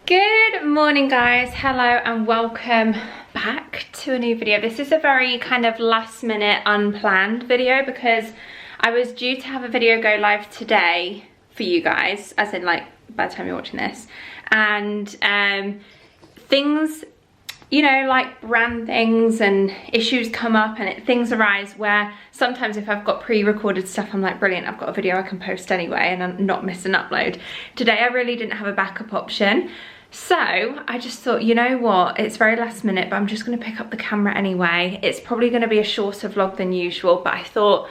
Good morning guys, hello and welcome back to a new video. This is a very kind of last minute unplanned video because I was due to have a video go live today for you guys, as in like by the time you're watching this, and things, you know, like brand things and issues come up and things arise where sometimes if I've got pre-recorded stuff I'm like, brilliant, I've got a video I can post anyway and I'm not miss an upload. Today I really didn't have a backup option, so I just thought, you know what, it's very last minute but I'm just going to pick up the camera anyway. It's probably going to be a shorter vlog than usual, but I thought,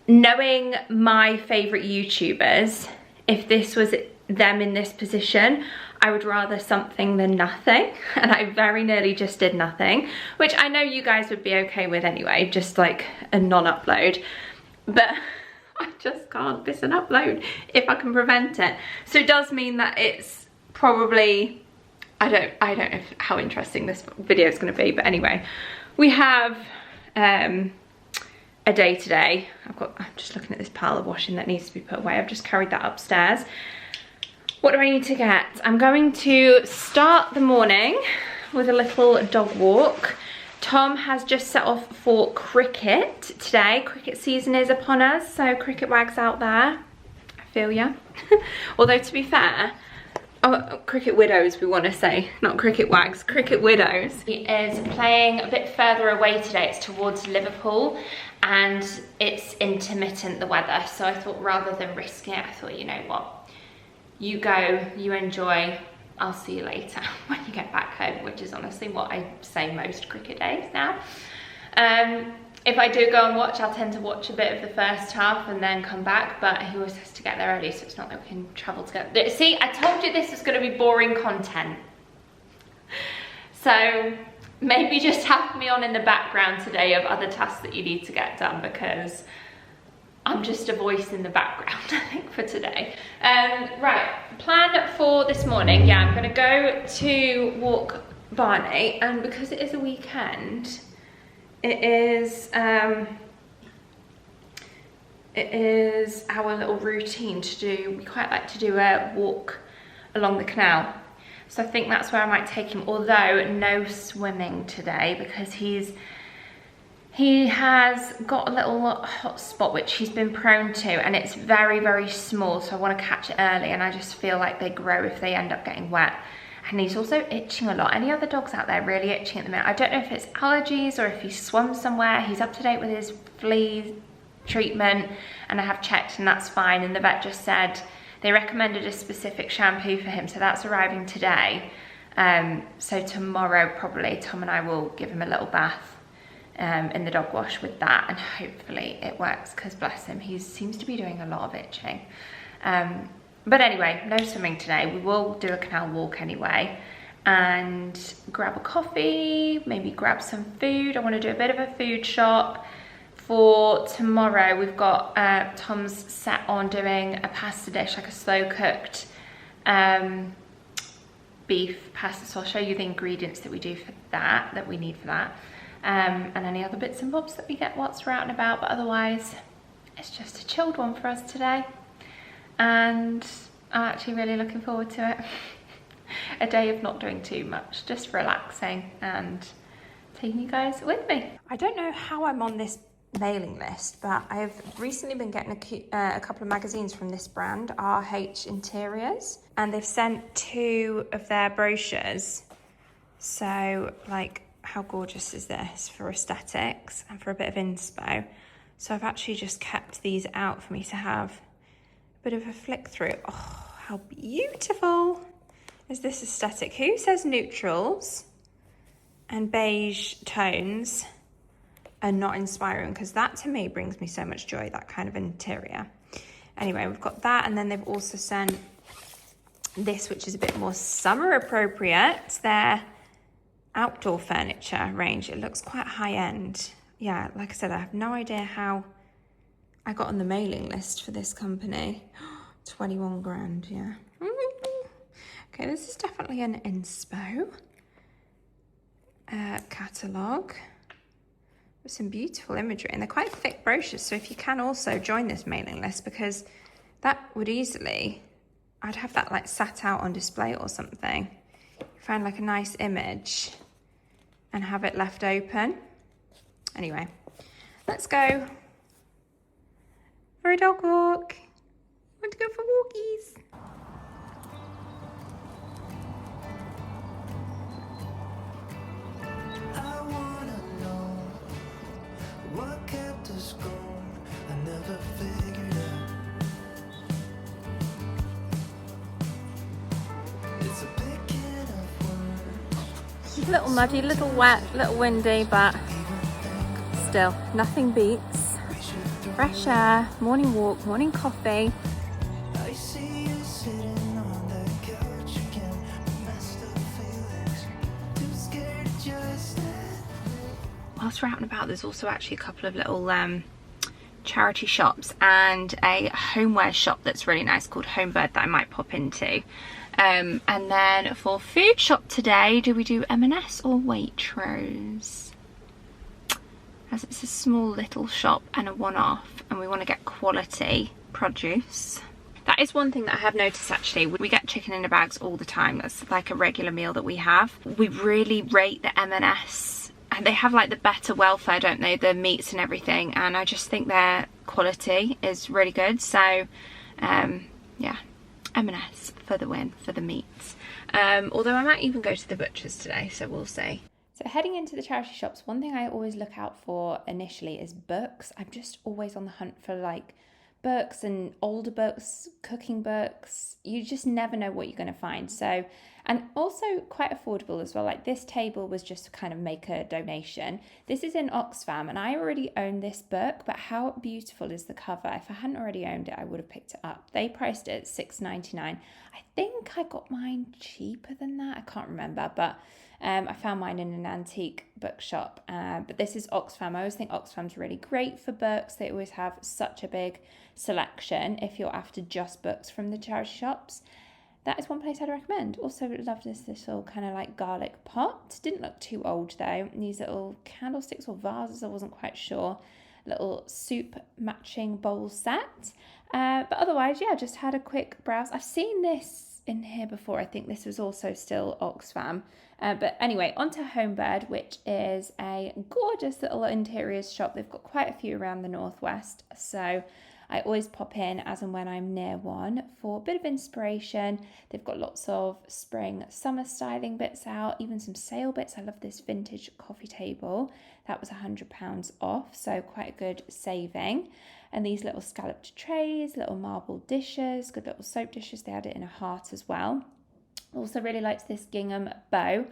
knowing my favourite YouTubers, if this was them in this position, I would rather something than nothing, and I very nearly just did nothing, which I know you guys would be okay with anyway, just like a non-upload, but I just can't miss an upload if I can prevent it. So it does mean that it's probably, I don't know how interesting this video is going to be, but anyway, we have a day today. I'm just looking at this pile of washing that needs to be put away. I've just carried that upstairs. What do I need to get? I'm going to start the morning with a little dog walk. Tom has just set off for cricket today. Cricket season is upon us, so cricket wags out there. I feel ya. Although to be fair, cricket widows we want to say, not cricket wags, cricket widows. He is playing a bit further away today. It's towards Liverpool and it's intermittent, the weather. So I thought rather than risking it, I thought, you know what? You go, you enjoy, I'll see you later when you get back home, which is honestly what I say most cricket days now. If I do go and watch, I'll tend to watch a bit of the first half and then come back, but he always has to get there early, so it's not that we can travel together. See, I told you this was going to be boring content. So maybe just have me on in the background today of other tasks that you need to get done, because I'm just a voice in the background, I think, for today. Right, plan for this morning. Yeah, I'm gonna go to walk Barney, and because it is a weekend, it is our little routine to do. We quite like to do a walk along the canal. So I think that's where I might take him, although no swimming today because he has got a little hot spot which he's been prone to, and it's very, very small, so I want to catch it early, and I just feel like they grow if they end up getting wet. And he's also itching a lot. Any other dogs out there really itching at the minute? I don't know if it's allergies or if he swum somewhere. He's up to date with his flea treatment and I have checked and that's fine, and the vet just said they recommended a specific shampoo for him, so that's arriving today. So tomorrow probably Tom and I will give him a little bath in the dog wash with that, and hopefully it works, because bless him, he seems to be doing a lot of itching. But anyway, no swimming today. We will do a canal walk anyway and grab a coffee, maybe grab some food. I want to do a bit of a food shop for tomorrow. We've got Tom's set on doing a pasta dish, like a slow cooked beef pasta, so I'll show you the ingredients that we do for that, that we need for that. And any other bits and bobs that we get whilst we're out and about, but otherwise it's just a chilled one for us today, and I'm actually really looking forward to it. A day of not doing too much, just relaxing and taking you guys with me. I don't know how I'm on this mailing list, but I've recently been getting a couple of magazines from this brand, RH Interiors, and they've sent 2 of their brochures. So like, how gorgeous is this for aesthetics and for a bit of inspo? So I've actually just kept these out for me to have a bit of a flick through. Oh, how beautiful is this aesthetic? Who says neutrals and beige tones are not inspiring? Because that to me brings me so much joy, that kind of interior. Anyway, we've got that, and then they've also sent this, which is a bit more summer appropriate. Their outdoor furniture range. It looks quite high end. Yeah, like I said, I have no idea how I got on the mailing list for this company. 21 grand, yeah. Okay, this is definitely an inspo catalogue with some beautiful imagery, and they're quite thick brochures, so if you can also join this mailing list, because that would easily I'd have that like sat out on display or something. Find like a nice image and have it left open. Anyway, let's go for a dog walk. Want to go for walkies. I wanna know what kept us going. I never figured out. It's a big can of worms. A little muddy, a little wet, a little windy, but still, nothing beats fresh air, morning walk, morning coffee. I see you sitting on that couch again. Messed up feelings. Too scared to just Whilst we're out and about, there's also actually a couple of little charity shops and a homeware shop that's really nice called Homebird that I might pop into. And then for food shop today, do we do M&S or Waitrose? As it's a small little shop and a one-off, and we want to get quality produce. That is one thing that I have noticed actually. We get chicken in the bags all the time. That's like a regular meal that we have. We really rate the M&S, and they have like the better welfare, don't they? The meats and everything, and I just think their quality is really good. So yeah, M&S for the win for the meats. Although I might even go to the butcher's today, so we'll see. So heading into the charity shops, one thing I always look out for initially is books. I'm just always on the hunt for like books and older books, cooking books. You just never know what you're going to find. So, and also quite affordable as well. Like this table was just to kind of make a donation. This is in Oxfam and I already own this book, but how beautiful is the cover? If I hadn't already owned it, I would have picked it up. They priced it at $6.99. I think I got mine cheaper than that. I can't remember, but I found mine in an antique bookshop. But this is Oxfam. I always think Oxfam's really great for books. They always have such a big selection if you're after just books from the charity shops. That is one place I'd recommend. Also love this little kind of like garlic pot. Didn't look too old though. These little candlesticks or vases, I wasn't quite sure. Little soup matching bowl set. But otherwise, yeah, just had a quick browse. I've seen this in here before. I think this was also still Oxfam. But anyway, onto Homebird, which is a gorgeous little interiors shop. They've got quite a few around the northwest, so I always pop in as and when I'm near one for a bit of inspiration. They've got lots of spring, summer styling bits out, even some sale bits. I love this vintage coffee table. That was £100 off, so quite a good saving. And these little scalloped trays, little marble dishes, good little soap dishes. They had it in a heart as well. Also really liked this gingham bow,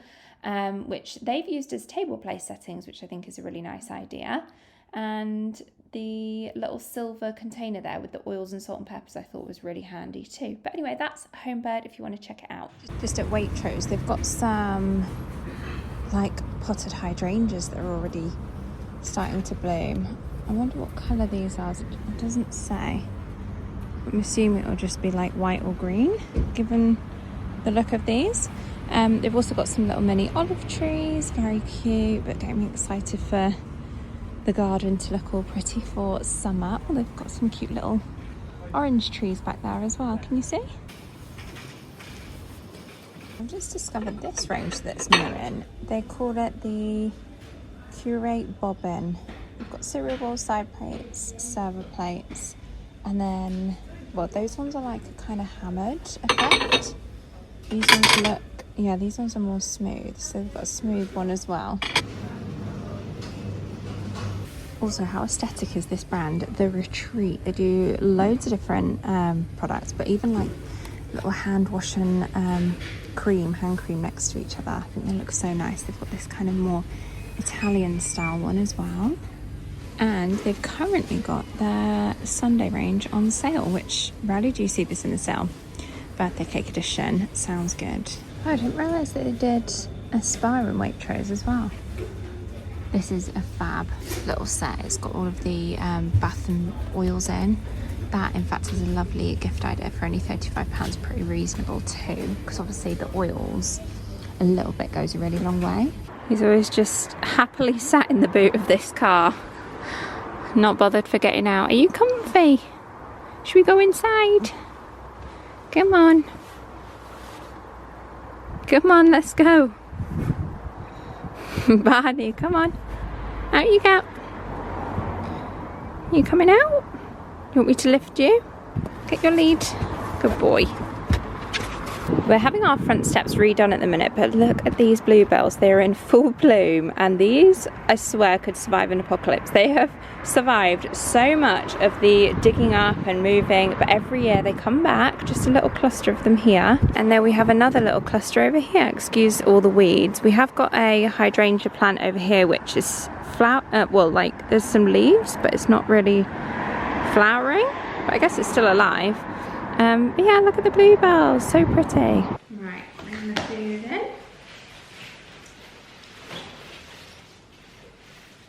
which they've used as table place settings, which I think is a really nice idea. And the little silver container there with the oils and salt and peppers I thought was really handy too. But anyway, that's Homebird if you want to check it out. Just at Waitrose, they've got some like potted hydrangeas that are already starting to bloom. I wonder what colour these are. It doesn't say. I'm assuming it'll just be like white or green, given the look of these. They've also got some little mini olive trees, very cute, but getting me excited for the garden to look all pretty for summer. Oh, they've got some cute little orange trees back there as well. Can you see? I've just discovered this range that's new in. They call it the Curate Bobbin. We've got cereal bowls, side plates, server plates, and then, well, those ones are like a kind of hammered effect. These ones look, yeah, these ones are more smooth, so they've got a smooth one as well. Also, how aesthetic is this brand? The Retreat. They do loads of different products, but even like little hand wash and hand cream next to each other. I think they look so nice. They've got this kind of more Italian style one as well. And they've currently got their Sunday range on sale, which rarely do you see this in the sale. Birthday cake edition. Sounds good. Oh, I didn't realise that they did a spa in Waitrose as well. This is a fab little set. It's got all of the bath and oils in. That, in fact, is a lovely gift idea for only £35. Pretty reasonable too, because obviously the oils, a little bit goes a really long way. He's always just happily sat in the boot of this car, not bothered for getting out. Are you comfy? Should we go inside? Come on. Come on, let's go. Barney, come on. Out you go. You coming out? You want me to lift you? Get your lead. Good boy. We're having our front steps redone at the minute, but look at these bluebells. They're in full bloom, and these, I swear, could survive an apocalypse. They have survived so much of the digging up and moving, but every year they come back. Just a little cluster of them here, and then we have another little cluster over here. Excuse all the weeds. We have got a hydrangea plant over here, which is well, like there's some leaves, but it's not really flowering, but I guess it's still alive. But yeah, look at the bluebells, so pretty. Right, we're gonna do then.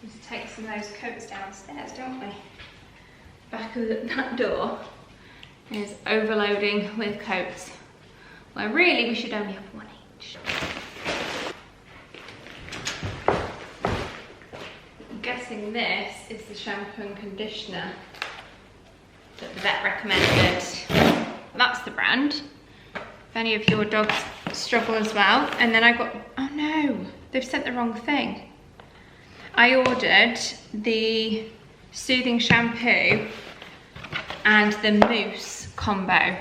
Just take some of those coats downstairs, don't we? Back of that door is overloading with coats. Well, really, we should only have one each. I'm guessing this is the shampoo and conditioner that the vet recommended. That's the brand. If any of your dogs struggle as well. And then I got, oh no, they've sent the wrong thing. I ordered the soothing shampoo and the mousse combo,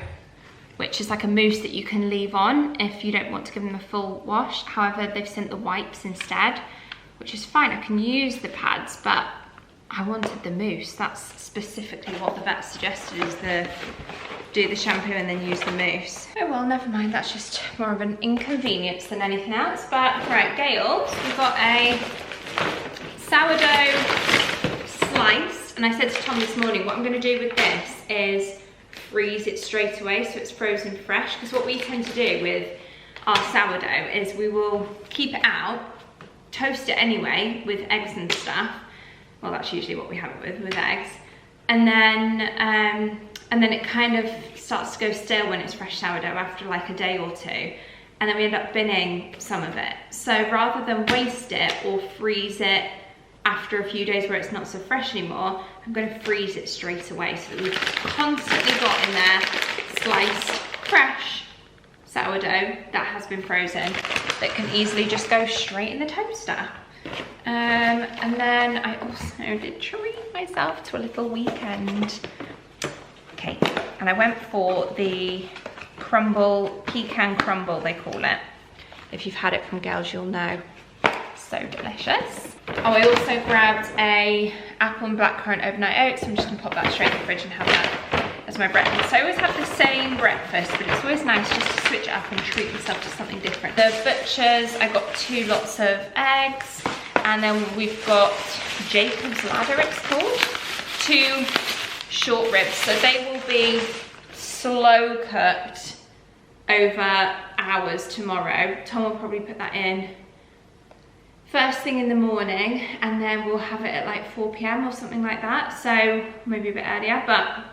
which is like a mousse that you can leave on if you don't want to give them a full wash. However, they've sent the wipes instead, which is fine. I can use the pads, but I wanted the mousse. That's specifically what the vet suggested, is do the shampoo and then use the mousse. Oh well, never mind, that's just more of an inconvenience than anything else. But right, Gail's, we've got a sourdough slice, and I said to Tom this morning, what I'm gonna do with this is freeze it straight away so it's frozen fresh, because what we tend to do with our sourdough is we will keep it out, toast it anyway with eggs and stuff. Well, that's usually what we have it with eggs. And then it kind of starts to go stale when it's fresh sourdough after like a day or two. And then we end up binning some of it. So rather than waste it or freeze it after a few days where it's not so fresh anymore, I'm gonna freeze it straight away so that we've constantly got in there sliced fresh sourdough that has been frozen that can easily just go straight in the toaster. And then I also did treat myself to a little weekend cake, and I went for the crumble, pecan crumble they call it. If you've had it from Girls, you'll know. So delicious. Oh, I also grabbed a apple and blackcurrant overnight oats. I'm just gonna pop that straight in the fridge and have that as my breakfast. So I always have the same breakfast, but it's always nice just to switch it up and treat myself to something different. The butcher's, I got 2 lots of eggs, and then we've got Jacob's Ladder, it's called, 2 short ribs. So they will be slow cooked over hours tomorrow. Tom will probably put that in first thing in the morning, and then we'll have it at like 4 p.m. or something like that. So maybe a bit earlier, but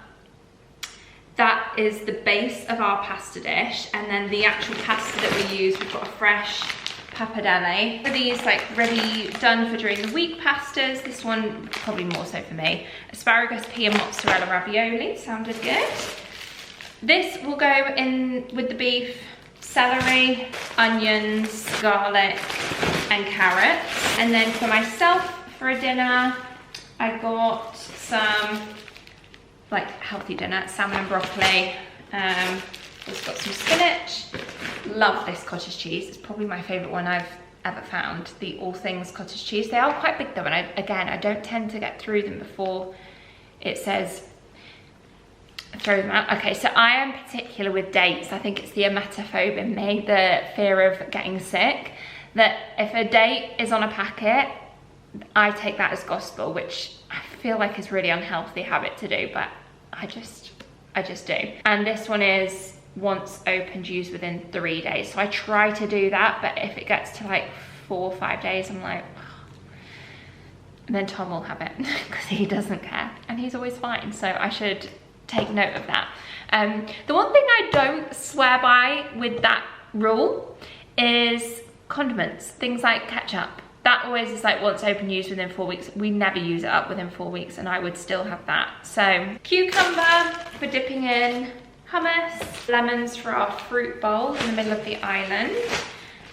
that is the base of our pasta dish. And then the actual pasta that we use, we've got a fresh pappardelle. For these like ready, done for during the week pastas, this one probably more so for me. Asparagus, pea and mozzarella ravioli, sounded good. This will go in with the beef, celery, onions, garlic and carrots. And then for myself for a dinner, I got some like healthy dinner, salmon and broccoli. It's got some spinach. Love this cottage cheese. It's probably my favorite one I've ever found, the All Things cottage cheese. They are quite big though, and I don't tend to get through them before it says throw them out. Okay, so I am particular with dates. I think it's the emetophobia in me, the fear of getting sick, that if a date is on a packet, I take that as gospel, which I feel like is really unhealthy habit to do, but I just do. And this one is once opened, used within 3 days. So I try to do that, but if it gets to like 4 or 5 days, I'm like, and then Tom will have it because he doesn't care and he's always fine. So I should take note of that. The one thing I don't swear by with that rule is condiments, things like ketchup. That always is like once open, used within 4 weeks. We never use it up within 4 weeks, and I would still have that. So cucumber for dipping in hummus, lemons for our fruit bowl in the middle of the island.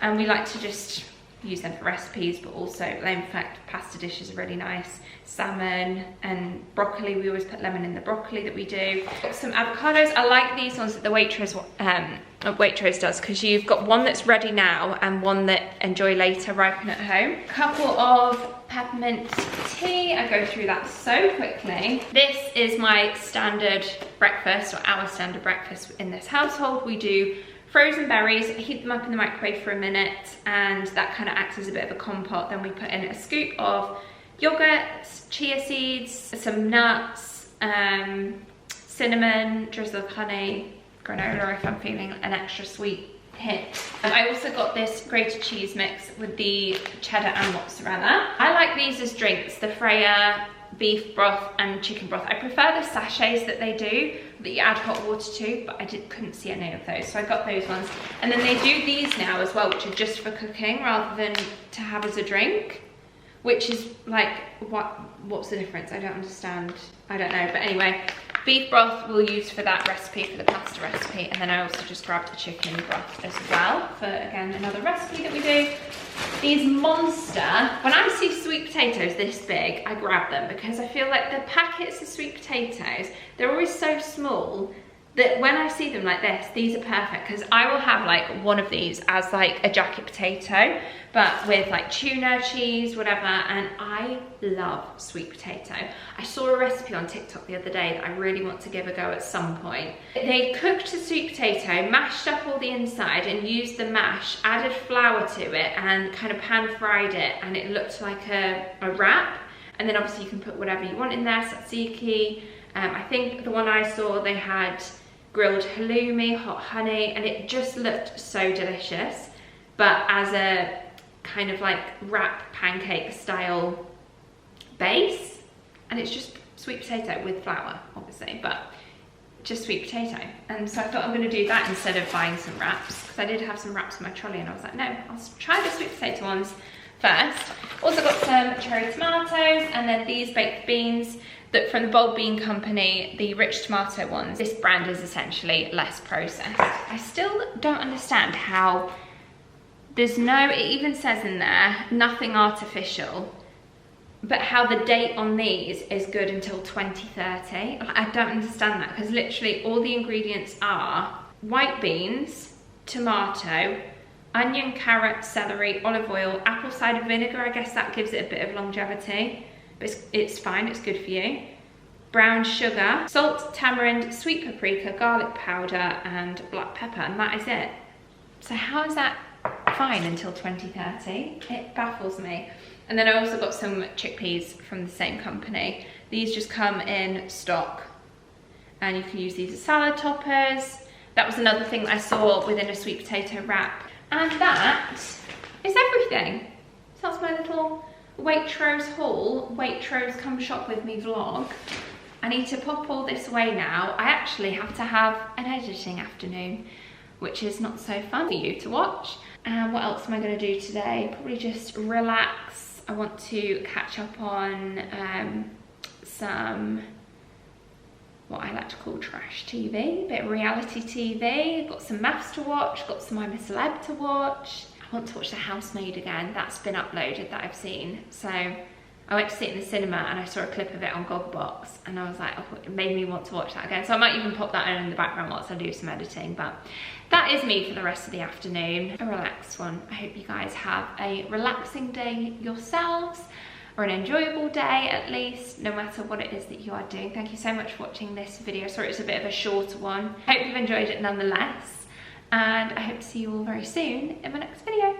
And we like to just use them for recipes, but also, in fact, pasta dishes are really nice. Salmon and broccoli, we always put lemon in the broccoli that we do. Got some avocados. I like these ones that the Waitrose does, because you've got one that's ready now and one that enjoy later, ripen at home. A couple of peppermint tea. I go through that so quickly. This is my standard breakfast, or our standard breakfast in this household. We do frozen berries, heat them up in the microwave for a minute, and that kind of acts as a bit of a compote. Then we put in a scoop of yogurt, chia seeds, some nuts, cinnamon, drizzle of honey, granola if I'm feeling an extra sweet hit. I also got this grated cheese mix with the cheddar and mozzarella. I like these as drinks, the Freya beef broth and chicken broth. I prefer the sachets that they do, that you add hot water to, but I couldn't see any of those, so I got those ones. And then they do these now as well, which are just for cooking rather than to have as a drink, which is like, what's the difference? I don't understand. I don't know, but anyway, beef broth we'll use for that recipe, for the pasta recipe, and then I also just grabbed the chicken broth as well for, again, another recipe that we do. These monster, when I see sweet potatoes this big, I grab them, because I feel like the packets of sweet potatoes, they're always so small that when I see them like this, these are perfect, because I will have like one of these as like a jacket potato, but with like tuna, cheese, whatever, and I love sweet potato. I saw a recipe on TikTok the other day that I really want to give a go at some point. They cooked a sweet potato, mashed up all the inside and used the mash, added flour to it and kind of pan fried it, and it looked like a wrap. And then obviously you can put whatever you want in there, tzatziki. I think the one I saw, they had grilled halloumi, hot honey, and it just looked so delicious. But as a kind of like wrap pancake style base, and it's just sweet potato with flour, obviously, but just sweet potato. And so I thought I'm going to do that instead of buying some wraps, because I did have some wraps in my trolley, and I was like, no, I'll try the sweet potato ones first. Also got some cherry tomatoes, and then these baked beans that from the Bold Bean Company, the rich tomato ones. This brand is essentially less processed. I still don't understand how there's no, it even says in there, nothing artificial, but how the date on these is good until 2030. I don't understand that, because literally all the ingredients are white beans, tomato, onion, carrot, celery, olive oil, apple cider vinegar. I guess that gives it a bit of longevity, but it's fine, it's good for you. Brown sugar, salt, tamarind, sweet paprika, garlic powder, and black pepper, and that is it. So how is that fine until 2030? It baffles me. And then I also got some chickpeas from the same company. These just come in stock, and you can use these as salad toppers. That was another thing that I saw within a sweet potato wrap. And that is everything. So that's my little Waitrose haul, Waitrose come shop with me vlog. I need to pop all this away now. I actually have to have an editing afternoon, which is not so fun for you to watch. And what else am I going to do today? Probably just relax. I want to catch up on some, what I like to call trash TV, a bit of reality TV. Got some maths to watch, got some I'm a Celeb to watch. I want to watch The Housemaid again. That's been uploaded that I've seen. So I went to see it in the cinema and I saw a clip of it on Gogbox, and I was like, oh, it made me want to watch that again. So I might even pop that on in the background whilst I do some editing. But that is me for the rest of the afternoon. A relaxed one. I hope you guys have a relaxing day yourselves, or an enjoyable day at least, no matter what it is that you are doing. Thank you so much for watching this video. Sorry it's a bit of a shorter one. I hope you've enjoyed it nonetheless, and I hope to see you all very soon in my next video.